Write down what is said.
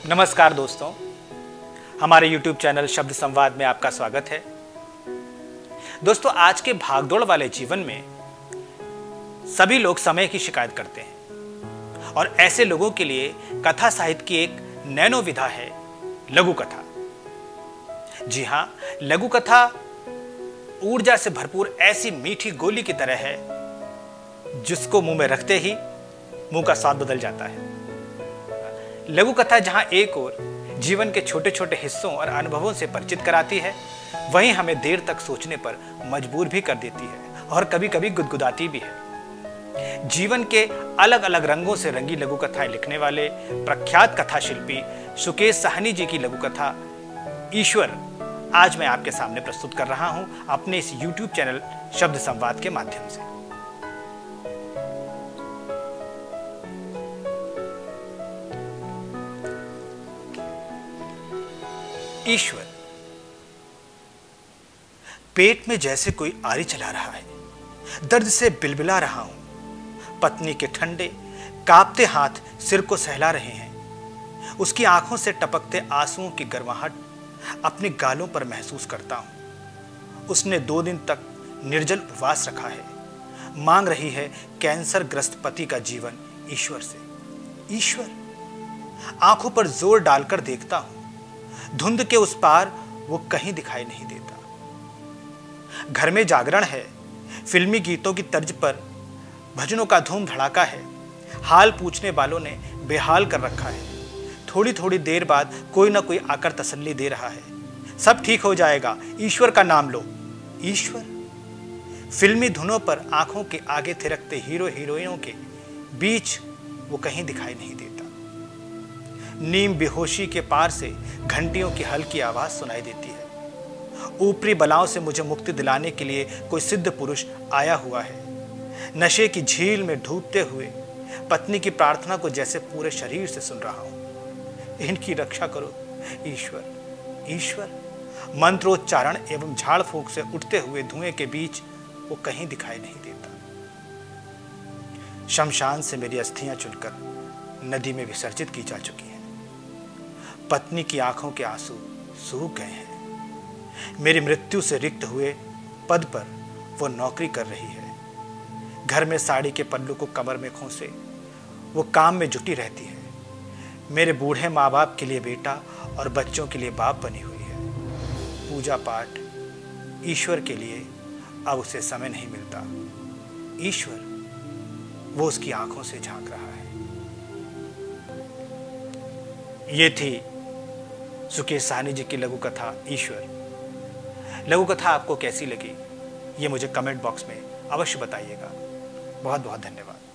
नमस्कार दोस्तों, हमारे YouTube चैनल शब्द संवाद में आपका स्वागत है। दोस्तों, आज के भागदौड़ वाले जीवन में सभी लोग समय की शिकायत करते हैं और ऐसे लोगों के लिए कथा साहित्य की एक नैनो विधा है लघु कथा। जी हां, लघु कथा ऊर्जा से भरपूर ऐसी मीठी गोली की तरह है जिसको मुंह में रखते ही मुंह का स्वाद बदल जाता है। लघु कथा जहां एक ओर जीवन के छोटे छोटे हिस्सों और अनुभवों से परिचित कराती है, वहीं हमें देर तक सोचने पर मजबूर भी कर देती है और कभी कभी गुदगुदाती भी है। जीवन के अलग अलग रंगों से रंगी लघु कथाएं लिखने वाले प्रख्यात कथा शिल्पी सुकेश साहनी जी की लघु कथा ईश्वर आज मैं आपके सामने प्रस्तुत कर रहा हूं अपने इस YouTube चैनल शब्द संवाद के माध्यम से। ईश्वर। पेट में जैसे कोई आरी चला रहा है, दर्द से बिलबिला रहा हूं। पत्नी के ठंडे कांपते हाथ सिर को सहला रहे हैं। उसकी आंखों से टपकते आंसुओं की गर्माहट अपने गालों पर महसूस करता हूं। उसने 2 दिन तक निर्जल उपवास रखा है। मांग रही है कैंसर ग्रस्त पति का जीवन ईश्वर से। ईश्वर। आंखों पर जोर डालकर देखता हूं। धुंध के उस पार वो कहीं दिखाई नहीं देता। घर में जागरण है। फिल्मी गीतों की तर्ज पर भजनों का धूम धड़ाका है। हाल पूछने वालों ने बेहाल कर रखा है। थोड़ी थोड़ी देर बाद कोई ना कोई आकर तसल्ली दे रहा है। सब ठीक हो जाएगा, ईश्वर का नाम लो। ईश्वर। फिल्मी धुनों पर आंखों के आगे थिरकते हीरो हीरोइनों के बीच वो कहीं दिखाई नहीं देता। नीम बेहोशी के पार से घंटियों की हल्की आवाज सुनाई देती है। ऊपरी बलाओं से मुझे मुक्ति दिलाने के लिए कोई सिद्ध पुरुष आया हुआ है। नशे की झील में डूबते हुए पत्नी की प्रार्थना को जैसे पूरे शरीर से सुन रहा हूं। इनकी रक्षा करो ईश्वर। ईश्वर। मंत्रोच्चारण एवं झाड़ फूंक से उठते हुए धुएं के बीच वो कहीं दिखाई नहीं देता। शमशान से मेरी अस्थियां चुनकर नदी में विसर्जित की जा चुकी हैं। पत्नी की आंखों के आंसू सूख गए हैं। मेरी मृत्यु से रिक्त हुए पद पर वो नौकरी कर रही है। घर में साड़ी के पल्लू को कमर में खोसे वो काम में जुटी रहती है। मेरे बूढ़े माँ बाप के लिए बेटा और बच्चों के लिए बाप बनी हुई है। पूजा पाठ ईश्वर के लिए अब उसे समय नहीं मिलता। ईश्वर। वो उसकी आंखों से झांक रहा है। ये थी सुकेश साहनी जी की लघु कथा ईश्वर। लघु कथा आपको कैसी लगी ये मुझे कमेंट बॉक्स में अवश्य बताइएगा। बहुत बहुत धन्यवाद।